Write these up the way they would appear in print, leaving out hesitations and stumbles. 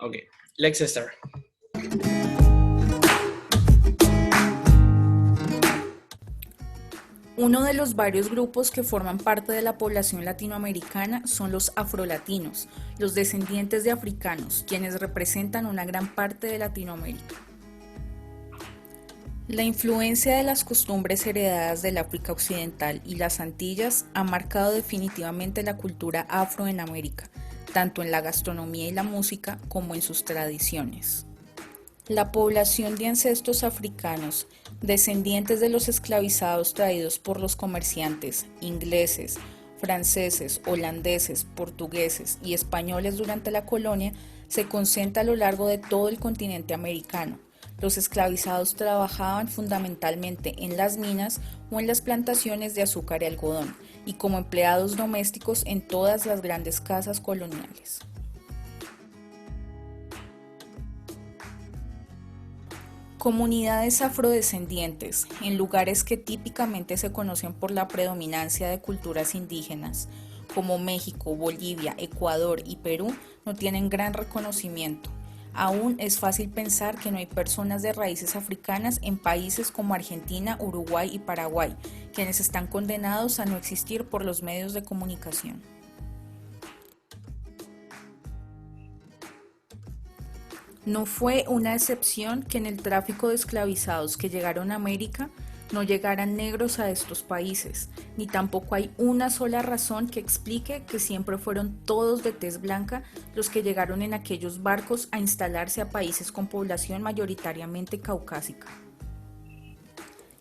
Okay, let's start. Uno de los varios grupos que forman parte de la población latinoamericana son los afrolatinos, los descendientes de africanos, quienes representan una gran parte de Latinoamérica. La influencia de las costumbres heredadas del África Occidental y las Antillas ha marcado definitivamente la cultura afro en América, tanto en la gastronomía y la música como en sus tradiciones. La población de ancestros africanos, descendientes de los esclavizados traídos por los comerciantes ingleses, franceses, holandeses, portugueses y españoles durante la colonia, se concentra a lo largo de todo el continente americano. Los esclavizados trabajaban fundamentalmente en las minas o en las plantaciones de azúcar y algodón, y como empleados domésticos en todas las grandes casas coloniales. Comunidades afrodescendientes, en lugares que típicamente se conocen por la predominancia de culturas indígenas, como México, Bolivia, Ecuador y Perú, no tienen gran reconocimiento. Aún es fácil pensar que no hay personas de raíces africanas en países como Argentina, Uruguay y Paraguay, quienes están condenados a no existir por los medios de comunicación. No fue una excepción que en el tráfico de esclavizados que llegaron a América no llegaran negros a estos países, ni tampoco hay una sola razón que explique que siempre fueron todos de tez blanca los que llegaron en aquellos barcos a instalarse a países con población mayoritariamente caucásica.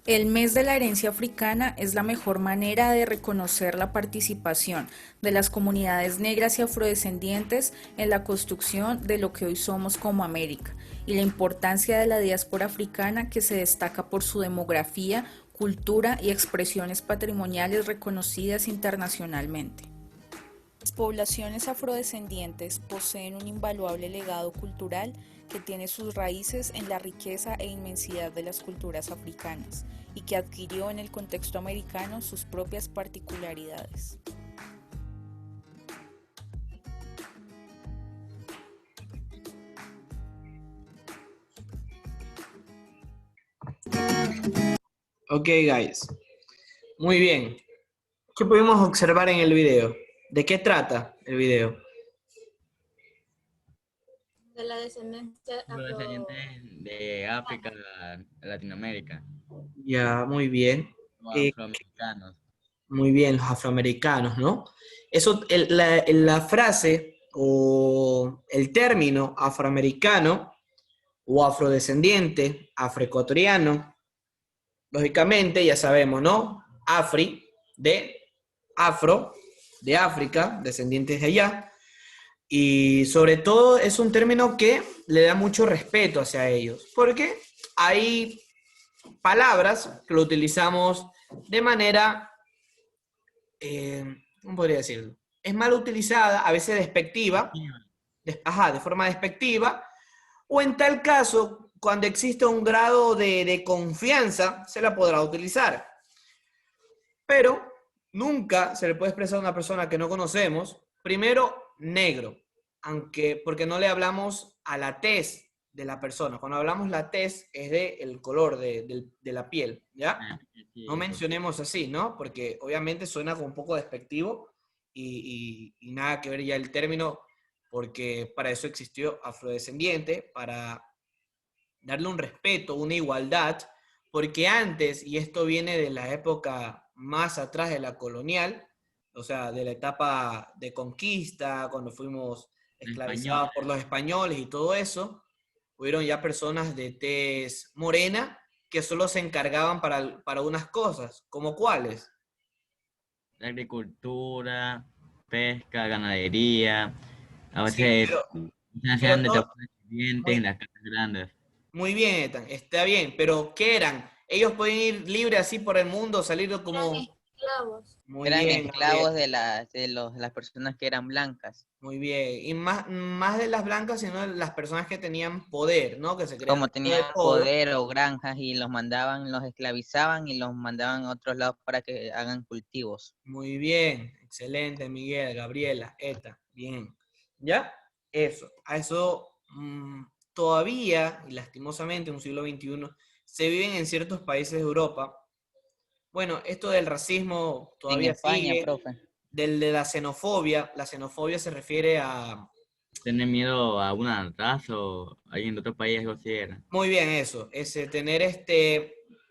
El mes de la herencia africana es la mejor manera de reconocer la participación de las comunidades negras y afrodescendientes en la construcción de lo que hoy somos como América, y la importancia de la diáspora africana, que se destaca por su demografía, cultura y expresiones patrimoniales reconocidas internacionalmente. Las poblaciones afrodescendientes poseen un invaluable legado cultural que tiene sus raíces en la riqueza e inmensidad de las culturas africanas y que adquirió en el contexto americano sus propias particularidades. Okay, guys. Muy bien. ¿Qué pudimos observar en el video? ¿De qué trata el video? De la descendencia Descendientes de África a Latinoamérica, Ya, muy bien. los afroamericanos. Muy bien, los afroamericanos, ¿no? Eso, la frase o el término afroamericano o afrodescendiente, afroecuatoriano, lógicamente ya sabemos, ¿no? Afro, de África, descendientes de allá, y sobre todo es un término que le da mucho respeto hacia ellos, porque hay palabras que lo utilizamos de manera, ¿cómo podría decirlo? Es mal utilizada, a veces despectiva, de forma despectiva, o en tal caso, cuando existe un grado de confianza, se la podrá utilizar. Pero nunca se le puede expresar a una persona que no conocemos, primero, negro, porque no le hablamos a la tez de la persona. Cuando hablamos la tez es del color de la piel, ¿ya? No mencionemos así, ¿no? Porque obviamente suena como un poco despectivo y nada que ver ya el término, porque para eso existió afrodescendiente, para darle un respeto, una igualdad, porque antes, y esto viene de la época más atrás de la colonial, o sea, de la etapa de conquista, cuando fuimos esclavizados por los españoles y todo eso, hubieron ya personas de tez morena que solo se encargaban para unas cosas, ¿como cuáles? La agricultura, pesca, ganadería, a Sí, veces pero hacían de todo, dientes muy, en las casas grandes. muy bien, Ethan, está bien, pero ¿qué eran? Ellos podían ir libres así por el mundo, salir eran como... esclavos. Muy Eran bien, Gabriel. esclavos de las personas que eran blancas. Muy bien. Y más de las blancas, sino de las personas que tenían poder, ¿no? Que se crean Como de tenían todo. poder o granjas y los mandaban, los esclavizaban y los mandaban a otros lados para que hagan cultivos. Muy bien. Excelente, Miguel, Gabriela, Eta. Bien. ¿Ya? Eso. A eso todavía, y lastimosamente en un siglo XXI, se viven en ciertos países de Europa. Bueno, esto del racismo En todavía España, sigue, profe. del de la xenofobia se refiere a, Tener miedo a una raza o alguien de otro país, algo así era. muy bien eso, ese tener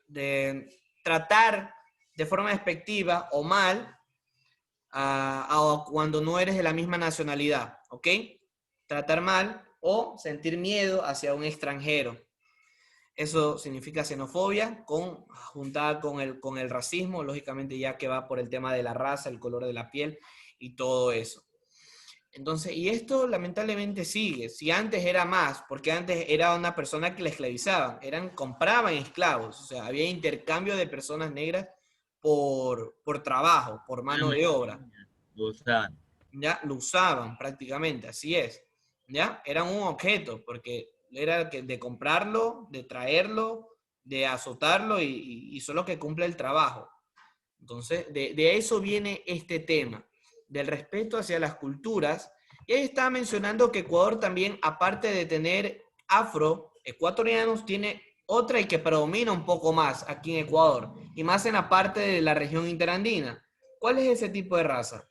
de tratar de forma despectiva o mal a cuando no eres de la misma nacionalidad, ¿ok? Tratar mal o sentir miedo hacia un extranjero. Eso significa xenofobia, juntada con el racismo, lógicamente ya que va por el tema de la raza, el color de la piel y todo eso. Entonces, y esto lamentablemente sigue. Si antes era más, porque antes era una persona que la esclavizaban, compraban esclavos, o sea, había intercambio de personas negras por trabajo, por mano de obra. Lo usaban. Ya lo usaban prácticamente, así es. Ya eran un objeto, porque era de comprarlo, de traerlo, de azotarlo y solo que cumple el trabajo. Entonces, de eso viene este tema, del respeto hacia las culturas. Y ahí estaba mencionando que Ecuador también, aparte de tener afroecuatorianos, tiene otra y que predomina un poco más aquí en Ecuador, y más en la parte de la región interandina. ¿Cuál es ese tipo de raza?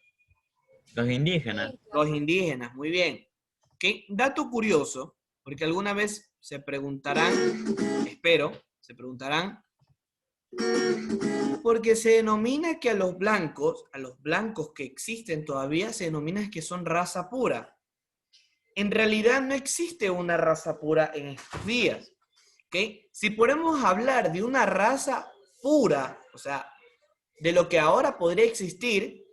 Los indígenas. Los indígenas, muy bien. ¿Qué dato curioso? Porque alguna vez se preguntarán, espero, se preguntarán, porque se denomina que a los blancos que existen todavía, se denomina que son raza pura. En realidad no existe una raza pura en estos días. ¿Okay? Si podemos hablar de una raza pura, o sea, de lo que ahora podría existir,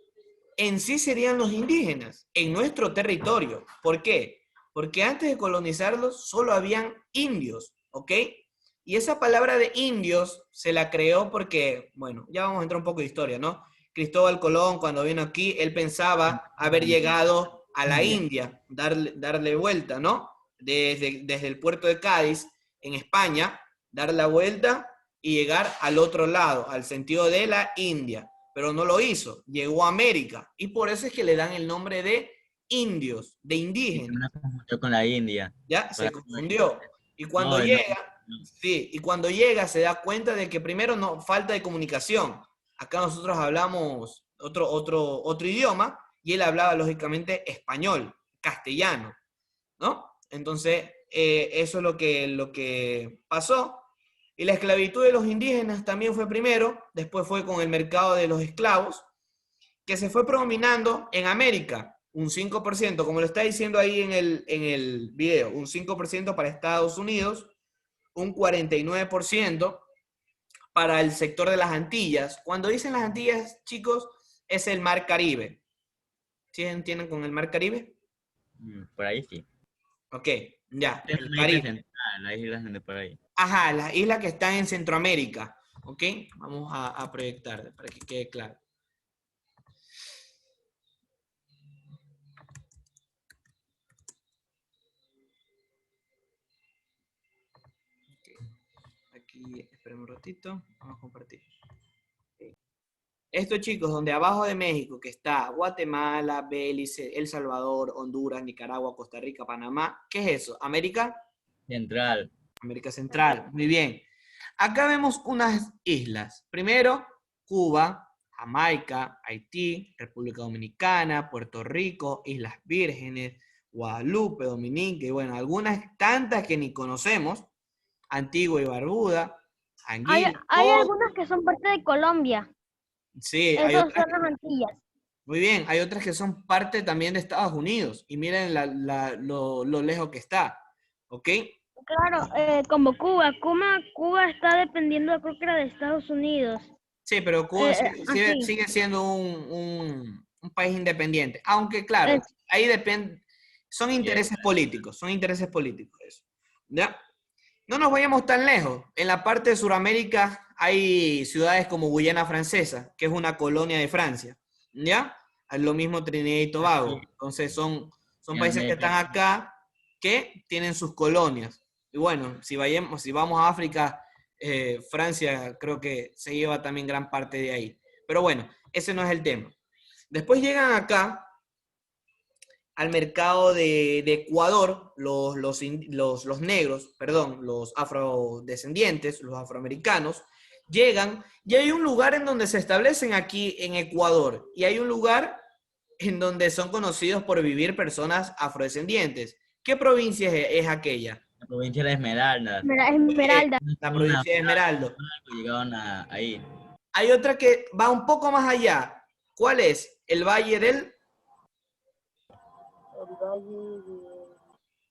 en sí serían los indígenas, en nuestro territorio. ¿Por qué? Porque antes de colonizarlos solo habían indios, ¿ok? Y esa palabra de indios se la creó porque, bueno, ya vamos a entrar un poco de historia, ¿no? Cristóbal Colón, cuando vino aquí, él pensaba haber llegado a la India, darle vuelta, ¿no? Desde el puerto de Cádiz, en España, dar la vuelta y llegar al otro lado, al sentido de la India. Pero no lo hizo, llegó a América. Y por eso es que le dan el nombre de indios, de Y indígenas. también se confundió con la India. ¿Ya? Se Para- confundió. Y cuando No, llega, no. sí, y cuando llega se da cuenta de que primero no, falta de comunicación. Acá nosotros hablamos otro idioma y él hablaba lógicamente español, castellano, ¿no? Entonces, eso es lo que pasó. Y la esclavitud de los indígenas también fue primero, después fue con el mercado de los esclavos, que se fue predominando en América, un 5%, como lo está diciendo ahí en el video, un 5% para Estados Unidos, un 49% para el sector de las Antillas. Cuando dicen las Antillas, chicos, es el Mar Caribe. ¿Sí entienden con el Mar Caribe? Por ahí sí. Ok, ya, Es el América Caribe. Central, las islas de por ahí. Ajá, las islas que están en Centroamérica. ¿Ok? Vamos a proyectar para que quede claro. Aquí, esperen un ratito, vamos a compartir. Okay. Esto, chicos, donde abajo de México, que está Guatemala, Belice, El Salvador, Honduras, Nicaragua, Costa Rica, Panamá, ¿qué es eso? ¿América? Central. América Central, muy bien. Acá vemos unas islas. Primero, Cuba, Jamaica, Haití, República Dominicana, Puerto Rico, Islas Vírgenes, Guadalupe, Dominica, y bueno, algunas tantas que ni conocemos, Antigua y Barbuda, Hay, Anguilla, hay algunas que son parte de Colombia. sí, hay Esos otras, son las Antillas. muy bien, hay otras que son parte también de Estados Unidos, y miren lo lejos que está, ¿ok? Claro, como Cuba. Cuba está dependiendo, creo que era de Estados Unidos. Sí, pero Cuba Así. sigue siendo un país independiente, aunque claro, Es, ahí depende, son intereses políticos eso, ¿ya? No nos vayamos tan lejos, en la parte de Sudamérica hay ciudades como Guyana Francesa, que es una colonia de Francia, ¿ya? Es lo mismo Trinidad y Tobago, entonces son En países que América. están acá, que tienen sus colonias, y bueno, si vamos a África, Francia creo que se lleva también gran parte de ahí. Pero bueno, ese no es el tema. Después llegan acá al mercado de Ecuador, los negros, perdón, los afrodescendientes, los afroamericanos, llegan y hay un lugar en donde se establecen aquí en Ecuador y hay un lugar en donde son conocidos por vivir personas afrodescendientes. ¿Qué provincia es aquella? La provincia de Esmeralda. Esmeralda. La Una provincia de Esmeralda. llegaron ahí. Hay otra que va un poco más allá. ¿Cuál es? El Valle del...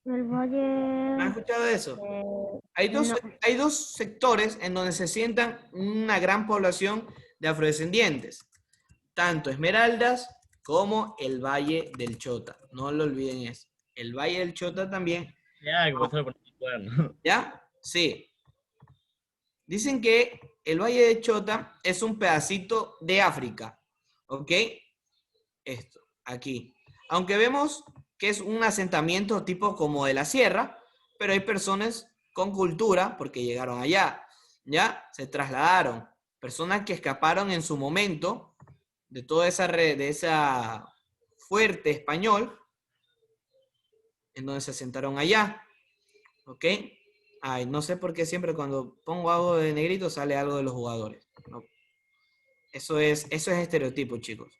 El valle ¿Han escuchado de eso? de... Hay No. hay dos sectores en donde se sientan una gran población de afrodescendientes. Tanto Esmeraldas como el Valle del Chota. No lo olviden eso. El Valle del Chota también. Ya, que pasó por el cuerno. ¿Ya? Sí. Dicen que el Valle del Chota es un pedacito de África. ¿Ok? Esto, aquí. Aunque vemos que es un asentamiento tipo como de la sierra, pero hay personas con cultura porque llegaron allá, ¿ya? Se trasladaron. Personas que escaparon en su momento de toda esa de esa fuerte español, en donde se asentaron allá, ¿ok? Ay, no sé por qué siempre cuando pongo algo de negrito sale algo de los jugadores. No. Eso es estereotipo, chicos.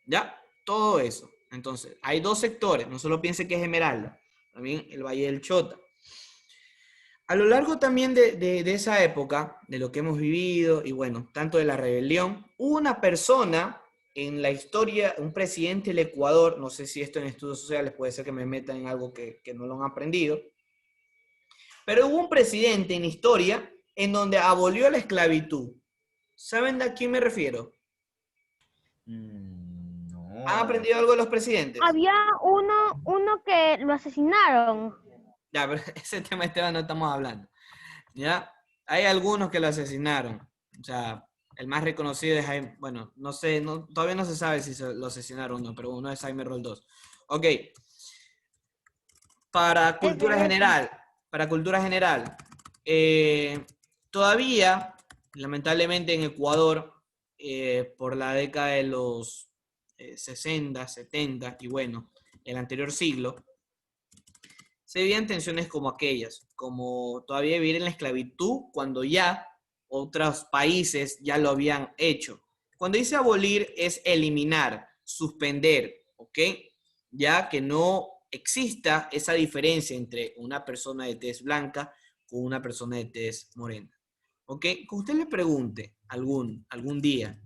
¿Ya? Todo eso. Entonces, hay dos sectores. No solo piense que es Esmeralda, también el Valle del Chota. A lo largo también de esa época, de lo que hemos vivido, y bueno, tanto de la rebelión, hubo una persona en la historia, un presidente del Ecuador, no sé si esto en estudios sociales puede ser que me metan en algo que no lo han aprendido, pero hubo un presidente en historia en donde abolió la esclavitud. ¿Saben a quién me refiero? No. ¿Han aprendido algo de los presidentes? Había uno que lo asesinaron. Ya, pero ese tema, Esteban, no estamos hablando. ¿Ya? Hay algunos que lo asesinaron. O sea, el más reconocido es Jaime, bueno, no sé, todavía no se sabe si lo asesinaron o no, pero uno es Jaime Roldós. Ok. Para cultura general, todavía, lamentablemente en Ecuador, por la década de los 60, 70 y bueno, el anterior siglo, se vivían tensiones como aquellas, como todavía vivir en la esclavitud cuando ya otros países ya lo habían hecho. Cuando dice abolir es eliminar, suspender, ¿ok? Ya que no exista esa diferencia entre una persona de tez blanca con una persona de tez morena. ¿Ok? Que usted le pregunte algún día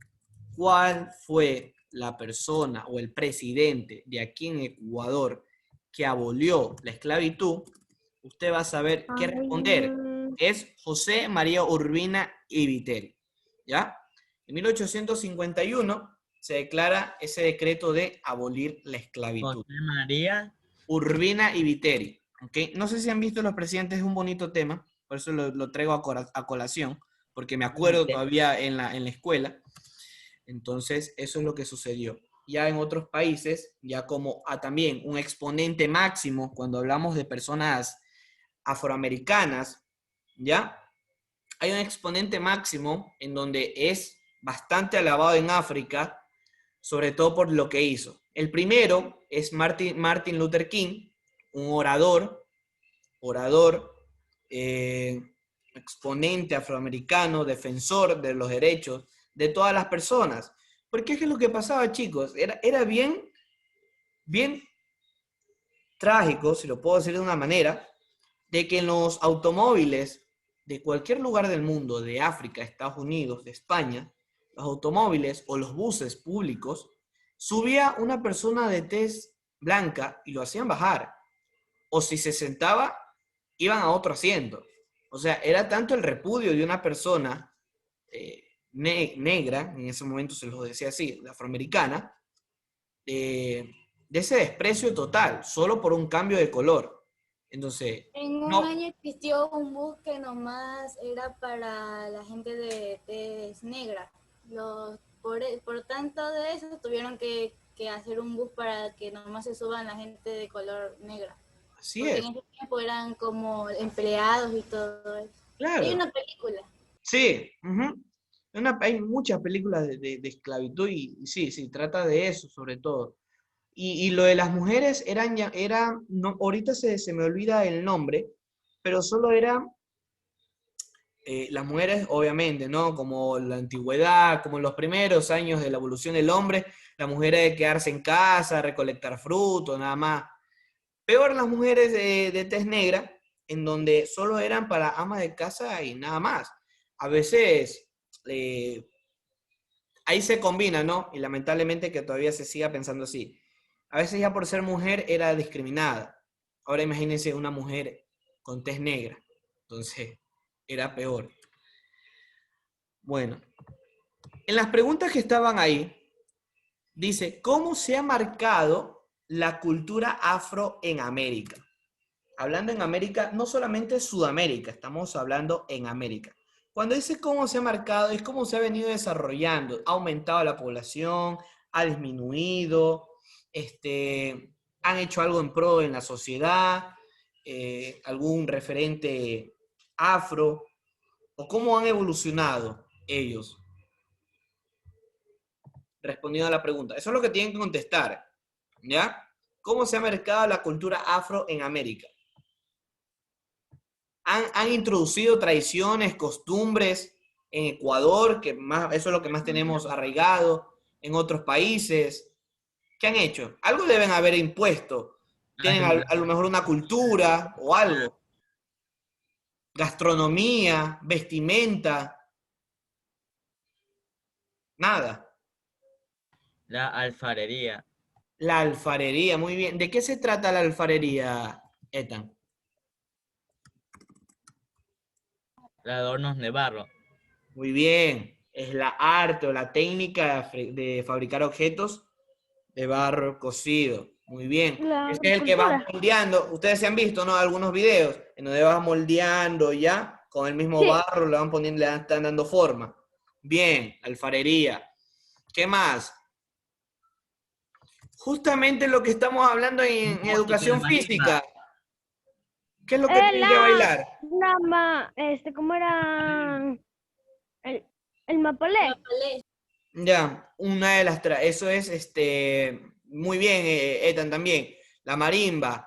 cuál fue la persona o el presidente de aquí en Ecuador que abolió la esclavitud, usted va a saber qué responder. Es José María Urbina y Viteri. ¿Ya? En 1851 se declara ese decreto de abolir la esclavitud. José María Urbina y Viteri. ¿Okay? No sé si han visto los presidentes, es un bonito tema, por eso lo traigo a colación, porque me acuerdo todavía en la escuela. Entonces, eso es lo que sucedió. Ya en otros países, ya como también un exponente máximo, cuando hablamos de personas afroamericanas, ¿ya? Hay un exponente máximo en donde es bastante alabado en África, sobre todo por lo que hizo. El primero es Martin Luther King, un orador, exponente afroamericano, defensor de los derechos de todas las personas. Porque es que lo que pasaba, chicos, era bien trágico, si lo puedo decir de una manera, de que en los automóviles de cualquier lugar del mundo, de África, Estados Unidos, de España, los automóviles o los buses públicos, subía una persona de tez blanca y lo hacían bajar. O si se sentaba, iban a otro asiento. O sea, era tanto el repudio de una persona negra, en ese momento se los decía así, de afroamericana, de ese desprecio total, solo por un cambio de color. Entonces, en un año existió un bus que nomás era para la gente de tez negra. Por tanto de eso tuvieron que hacer un bus para que nomás se suban la gente de color negra. Así porque es. en ese tiempo eran como empleados y todo eso. Claro. Hay una película. Sí, hay muchas películas de esclavitud y sí, trata de eso sobre todo. Y lo de las mujeres no, ahorita se me olvida el nombre, pero solo eran las mujeres, obviamente, ¿no? Como la antigüedad, como en los primeros años de la evolución del hombre, la mujer de quedarse en casa, recolectar frutos, nada más. Peor las mujeres de tez negra, en donde solo eran para amas de casa y nada más. A veces eh, ahí se combina, ¿no? Y lamentablemente que todavía se siga pensando así. A veces ya por ser mujer era discriminada. Ahora imagínense una mujer con tez negra. Entonces, era peor. Bueno, en las preguntas que estaban ahí, dice, ¿cómo se ha marcado la cultura afro en América? Hablando en América, no solamente Sudamérica, estamos hablando en América. Cuando dice cómo se ha marcado, es cómo se ha venido desarrollando. Ha aumentado la población, ha disminuido, han hecho algo en pro en la sociedad, algún referente afro, o cómo han evolucionado ellos, respondiendo a la pregunta. Eso es lo que tienen que contestar, ¿ya? ¿Cómo se ha marcado la cultura afro en América? Han introducido tradiciones, costumbres en Ecuador, que más, eso es lo que más tenemos arraigado, en otros países. ¿Qué han hecho? Algo deben haber impuesto. Tienen a lo mejor una cultura o algo. Gastronomía, vestimenta, nada. La alfarería. La alfarería, muy bien. ¿De qué se trata la alfarería, Ethan? Los adornos de barro. Muy bien. Es la arte o la técnica de fabricar objetos de barro cocido. Muy bien. La Este es el que va agricultura. moldeando. Ustedes se han visto, ¿no? Algunos videos en donde vas moldeando ya con el mismo Sí. barro, le van poniendo, están dando forma. Bien, alfarería. ¿Qué más? Justamente lo que estamos hablando en Música, la educación marimba. física. ¿Qué es lo que tienen que bailar? ¿Cómo era? El, el mapalé. Mapalé. Ya, una de eso es muy bien, Ethan también. La marimba,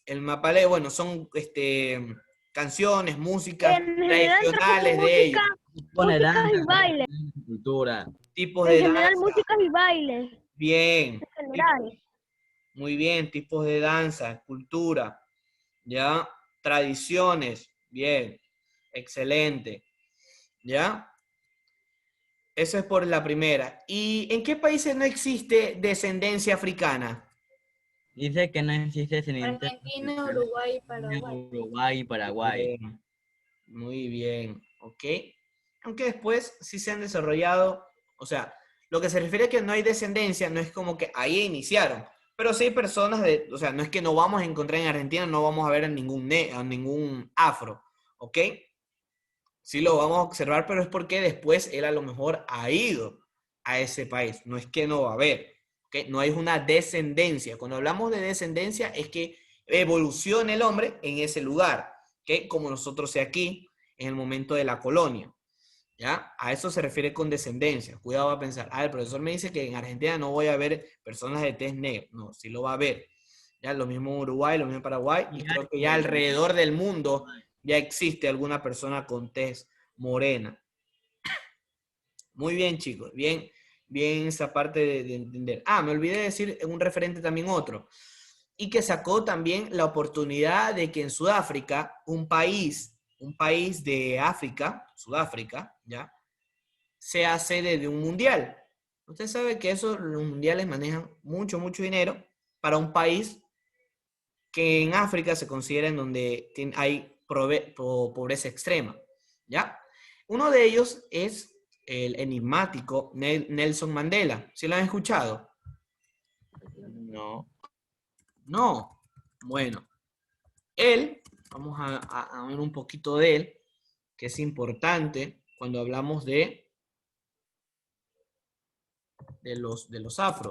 el mapalé, bueno, son canciones, músicas En general son tradicionales de música, ellos, Pone músicas danza, y bailes. cultura. tipos En de general danza, músicas y bailes. bien, En general. muy bien, tipos de danza, cultura, ya, tradiciones, bien, excelente, ya. Eso es por la primera. ¿Y en qué países no existe descendencia africana? Dice que no existe descendientes Argentina, africanos Uruguay y en Paraguay. Uruguay y Paraguay. Bien, muy bien, ok. Aunque después sí se han desarrollado, o sea, lo que se refiere a que no hay descendencia, no es como que ahí iniciaron, pero sí hay personas o sea, no es que no vamos a encontrar en Argentina, no vamos a ver a ningún afro, ¿ok? Sí lo vamos a observar, pero es porque después él a lo mejor ha ido a ese país. No es que no va a haber, ¿ok? No hay una descendencia. Cuando hablamos de descendencia es que evoluciona el hombre en ese lugar, ¿ok? Como nosotros aquí en el momento de la colonia, ¿ya? A eso se refiere con descendencia. Cuidado a pensar, el profesor me dice que en Argentina no voy a ver personas de tez negra. No, sí lo va a ver. Ya lo mismo en Uruguay, lo mismo en Paraguay, y creo que ya alrededor del mundo ya existe alguna persona con tez morena. Muy bien, chicos, bien, bien esa parte de entender. Me olvidé de decir un referente también otro, y que sacó también la oportunidad de que en Sudáfrica, un país de África, Sudáfrica, ¿ya? Sea sede de un mundial. Usted sabe que los mundiales manejan mucho, mucho dinero para un país que en África se considera en donde hay pobreza extrema, ¿ya? Uno de ellos es el enigmático Nelson Mandela. ¿Sí lo han escuchado? No. No. Bueno, él, vamos a ver un poquito de él, que es importante cuando hablamos de los afro.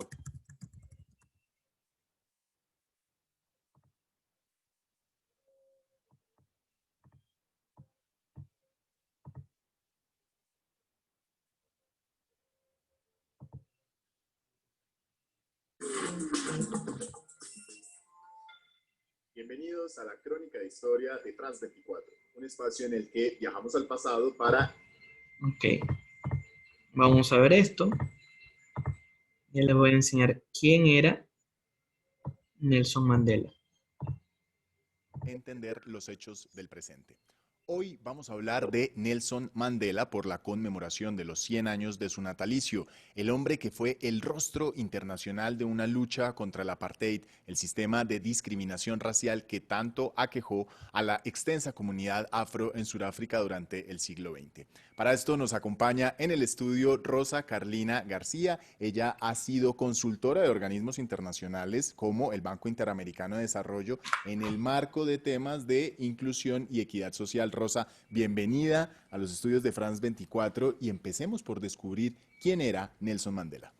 Bienvenidos a la Crónica de Historia de Trans 24, un espacio en el que viajamos al pasado para... Ok, vamos a ver esto. Ya les voy a enseñar quién era Nelson Mandela. entender los hechos del presente. Hoy vamos a hablar de Nelson Mandela por la conmemoración de los 100 años de su natalicio, el hombre que fue el rostro internacional de una lucha contra el apartheid, el sistema de discriminación racial que tanto aquejó a la extensa comunidad afro en Sudáfrica durante el siglo XX. Para esto nos acompaña en el estudio Rosa Carlina García. Ella ha sido consultora de organismos internacionales como el Banco Interamericano de Desarrollo en el marco de temas de inclusión y equidad social. Rosa, bienvenida a los estudios de France 24 y empecemos por descubrir quién era Nelson Mandela.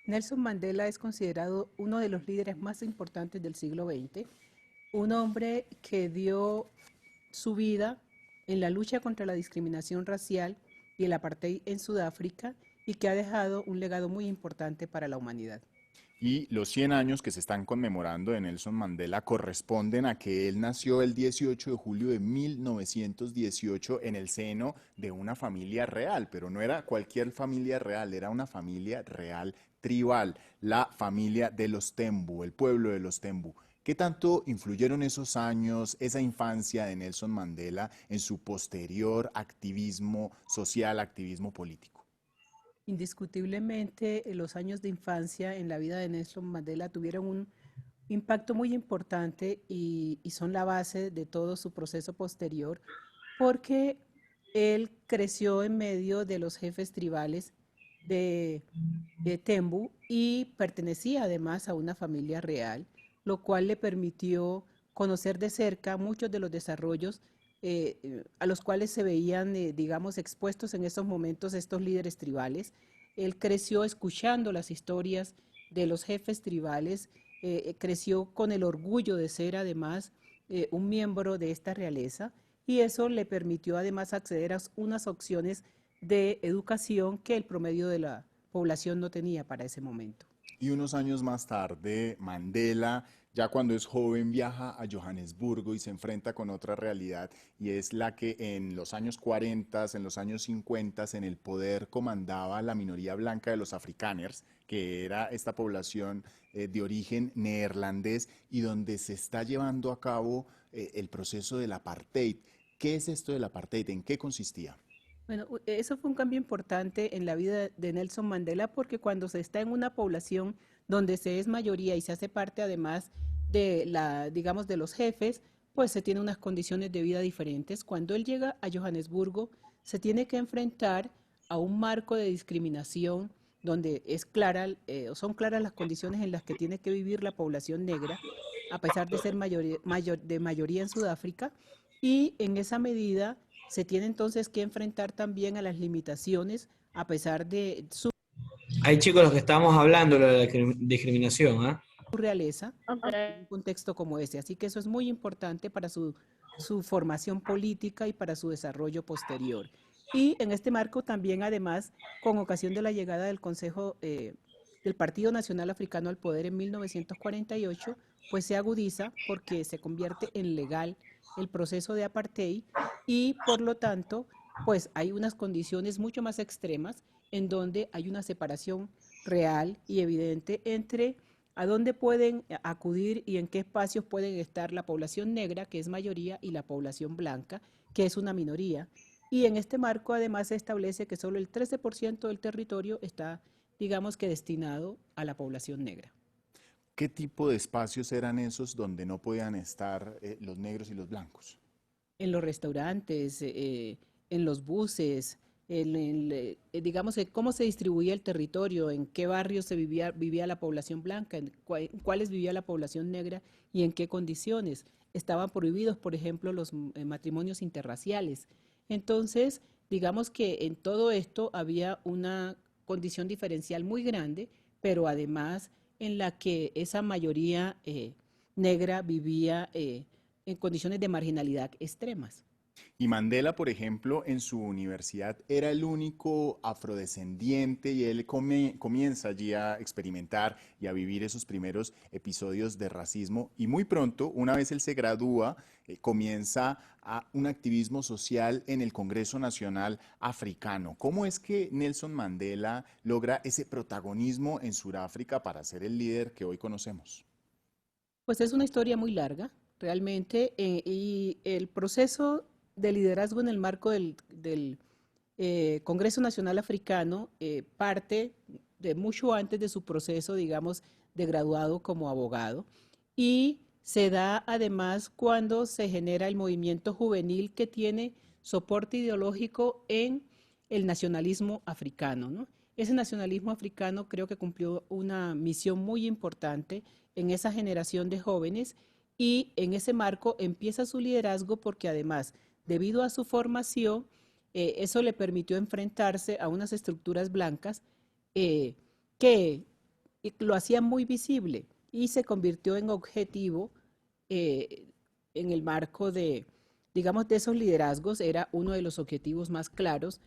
Nelson Mandela es considerado uno de los líderes más importantes del siglo XX, un hombre que dio su vida en la lucha contra la discriminación racial y el apartheid en Sudáfrica y que ha dejado un legado muy importante para la humanidad. Y los 100 años que se están conmemorando de Nelson Mandela corresponden a que él nació el 18 de julio de 1918 en el seno de una familia real, pero no era cualquier familia real, era una familia real tribal, la familia de los Tembu, el pueblo de los Tembu. ¿Qué tanto influyeron esos años, esa infancia de Nelson Mandela en su posterior activismo social, activismo político? Indiscutiblemente, los años de infancia en la vida de Nelson Mandela tuvieron un impacto muy importante y son la base de todo su proceso posterior, porque él creció en medio de los jefes tribales de Tembu y pertenecía además a una familia real, lo cual le permitió conocer de cerca muchos de los desarrollos a los cuales se veían, digamos, expuestos en esos momentos estos líderes tribales. Él creció escuchando las historias de los jefes tribales, creció con el orgullo de ser además un miembro de esta realeza y eso le permitió además acceder a unas opciones de educación que el promedio de la población no tenía para ese momento. Y unos años más tarde, Mandela, ya cuando es joven, viaja a Johannesburgo y se enfrenta con otra realidad, y es la que en los años 40, en los años 50, en el poder comandaba la minoría blanca de los afrikaners, que era esta población de origen neerlandés, y donde se está llevando a cabo el proceso del apartheid. ¿Qué es esto del apartheid? ¿En qué consistía? Bueno, eso fue un cambio importante en la vida de Nelson Mandela porque cuando se está en una población donde se es mayoría y se hace parte además de digamos, de los jefes, pues se tiene unas condiciones de vida diferentes. Cuando él llega a Johannesburgo, se tiene que enfrentar a un marco de discriminación donde son claras las condiciones en las que tiene que vivir la población negra, a pesar de ser de mayoría en Sudáfrica, y en esa medida se tiene entonces que enfrentar también a las limitaciones a pesar de su Hay chicos los que estábamos hablando de la discriminación, ¿ah? realeza Ok. en un contexto como ese. Así que eso es muy importante para su formación política y para su desarrollo posterior. Y en este marco también, además, con ocasión de la llegada del Consejo del Partido Nacional Africano al poder en 1948, pues se agudiza porque se convierte en legal el proceso de apartheid y por lo tanto, pues hay unas condiciones mucho más extremas en donde hay una separación real y evidente entre a dónde pueden acudir y en qué espacios pueden estar la población negra, que es mayoría, y la población blanca, que es una minoría. Y en este marco además se establece que solo el 13% del territorio está, digamos que destinado a la población negra. ¿Qué tipo de espacios eran esos donde no podían estar los negros y los blancos? En los restaurantes, en los buses, digamos, cómo se distribuía el territorio, en qué barrios vivía la población blanca, en cuáles vivía la población negra y en qué condiciones. Estaban prohibidos, por ejemplo, los matrimonios interraciales. Entonces, digamos que en todo esto había una condición diferencial muy grande, pero además en la que esa mayoría negra vivía en condiciones de marginalidad extremas. Y Mandela, por ejemplo, en su universidad era el único afrodescendiente y él comienza allí a experimentar y a vivir esos primeros episodios de racismo y muy pronto, una vez él se gradúa, comienza un activismo social en el Congreso Nacional Africano. ¿Cómo es que Nelson Mandela logra ese protagonismo en Sudáfrica para ser el líder que hoy conocemos? Pues es una historia muy larga, realmente, y el proceso de liderazgo en el marco del Congreso Nacional Africano parte de mucho antes de su proceso, digamos, de graduado como abogado, y se da además cuando se genera el movimiento juvenil que tiene soporte ideológico en el nacionalismo africano, ¿no? Ese nacionalismo africano creo que cumplió una misión muy importante en esa generación de jóvenes y en ese marco empieza su liderazgo porque además, debido a su formación, eso le permitió enfrentarse a unas estructuras blancas que lo hacían muy visible y se convirtió en objetivo en el marco de, digamos, de esos liderazgos, era uno de los objetivos más claros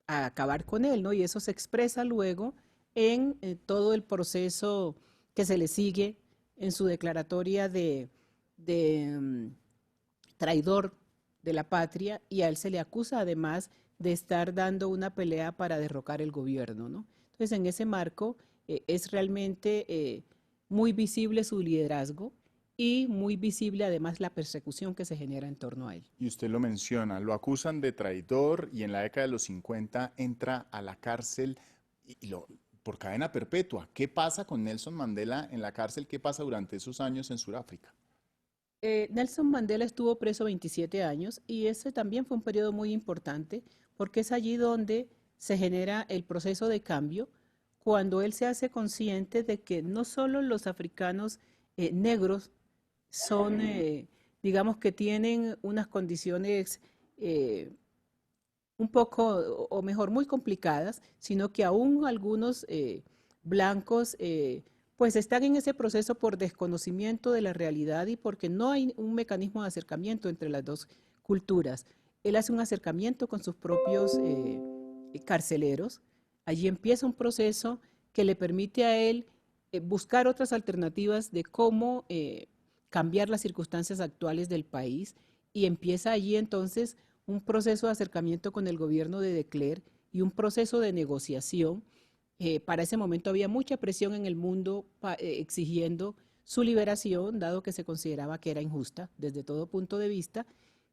a acabar con él, ¿no? Y eso se expresa luego en todo el proceso que se le sigue en su declaratoria de traidor de la patria, y a él se le acusa además de estar dando una pelea para derrocar el gobierno, ¿no? Entonces, en ese marco es realmente muy visible su liderazgo y muy visible además la persecución que se genera en torno a él. Y usted lo menciona, lo acusan de traidor y en la década de los 50 entra a la cárcel por cadena perpetua. ¿Qué pasa con Nelson Mandela en la cárcel? ¿Qué pasa durante esos años en Sudáfrica? Nelson Mandela estuvo preso 27 años y ese también fue un periodo muy importante porque es allí donde se genera el proceso de cambio, cuando él se hace consciente de que no solo los africanos negros son, digamos que tienen unas condiciones un poco, o mejor, muy complicadas, sino que aún algunos blancos pues están en ese proceso por desconocimiento de la realidad y porque no hay un mecanismo de acercamiento entre las dos culturas. Él hace un acercamiento con sus propios carceleros. Allí empieza un proceso que le permite a él buscar otras alternativas de cómo cambiar las circunstancias actuales del país, y empieza allí entonces un proceso de acercamiento con el gobierno de De Klerk y un proceso de negociación. Para ese momento había mucha presión en el mundo exigiendo su liberación, dado que se consideraba que era injusta desde todo punto de vista,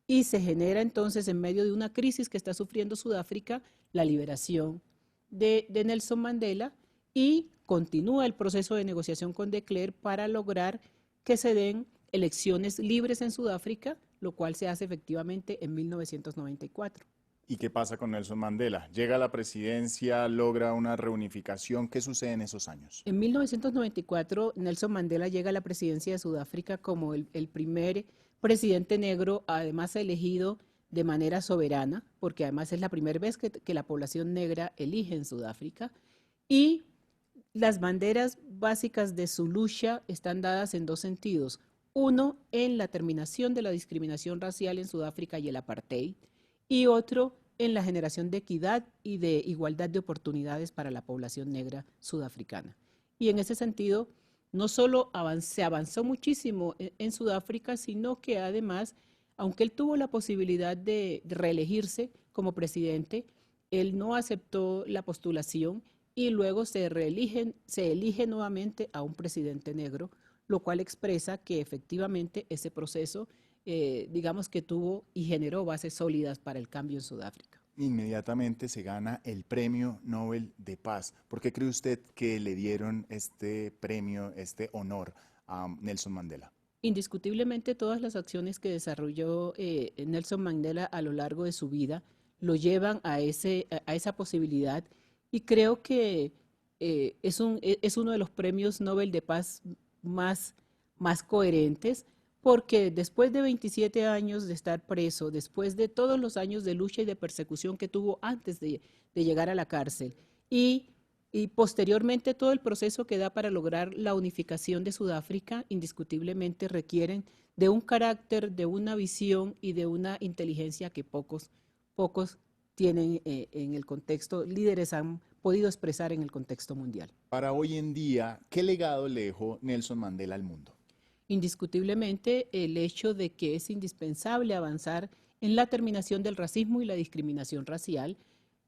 y se genera entonces, en medio de una crisis que está sufriendo Sudáfrica, la liberación de Nelson Mandela, y continúa el proceso de negociación con De Klerk para lograr que se den elecciones libres en Sudáfrica, lo cual se hace efectivamente en 1994. ¿Y qué pasa con Nelson Mandela? Llega a la presidencia, logra una reunificación. ¿Qué sucede en esos años? En 1994, Nelson Mandela llega a la presidencia de Sudáfrica como el primer presidente negro, además elegido de manera soberana, porque además es la primera vez que la población negra elige en Sudáfrica, y las banderas básicas de su lucha están dadas en dos sentidos. Uno, en la terminación de la discriminación racial en Sudáfrica y el apartheid, y otro en la generación de equidad y de igualdad de oportunidades para la población negra sudafricana. Y en ese sentido, no solo se avanzó muchísimo en Sudáfrica, sino que además, aunque él tuvo la posibilidad de reelegirse como presidente, él no aceptó la postulación y luego se elige nuevamente a un presidente negro, lo cual expresa que efectivamente ese proceso digamos que tuvo y generó bases sólidas para el cambio en Sudáfrica. Inmediatamente se gana el Premio Nobel de Paz. ¿Por qué cree usted que le dieron este premio, este honor a Nelson Mandela? Indiscutiblemente todas las acciones que desarrolló Nelson Mandela a lo largo de su vida lo llevan a esa posibilidad, y creo que es uno de los premios Nobel de Paz más coherentes, porque después de 27 años de estar preso, después de todos los años de lucha y de persecución que tuvo antes de llegar a la cárcel, y posteriormente todo el proceso que da para lograr la unificación de Sudáfrica, indiscutiblemente requieren de un carácter, de una visión y de una inteligencia que pocos tienen en el contexto, líderes han podido expresar en el contexto mundial. Para hoy en día, ¿qué legado le dejó Nelson Mandela al mundo? Indiscutiblemente el hecho de que es indispensable avanzar en la terminación del racismo y la discriminación racial,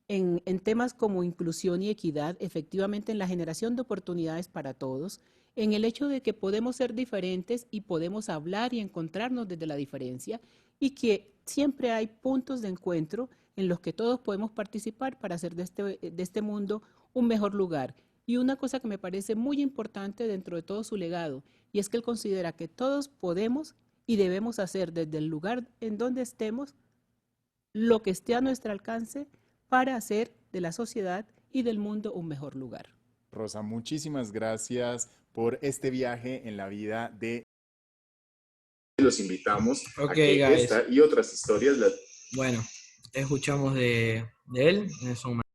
en temas como inclusión y equidad, efectivamente en la generación de oportunidades para todos, en el hecho de que podemos ser diferentes y podemos hablar y encontrarnos desde la diferencia y que siempre hay puntos de encuentro en los que todos podemos participar para hacer de este mundo un mejor lugar. Y una cosa que me parece muy importante dentro de todo su legado, y es que él considera que todos podemos y debemos hacer desde el lugar en donde estemos lo que esté a nuestro alcance para hacer de la sociedad y del mundo un mejor lugar. Rosa, muchísimas gracias por este viaje en la vida de... Los invitamos a que guys. esta y otras historias las... Bueno, escuchamos de él, Nelson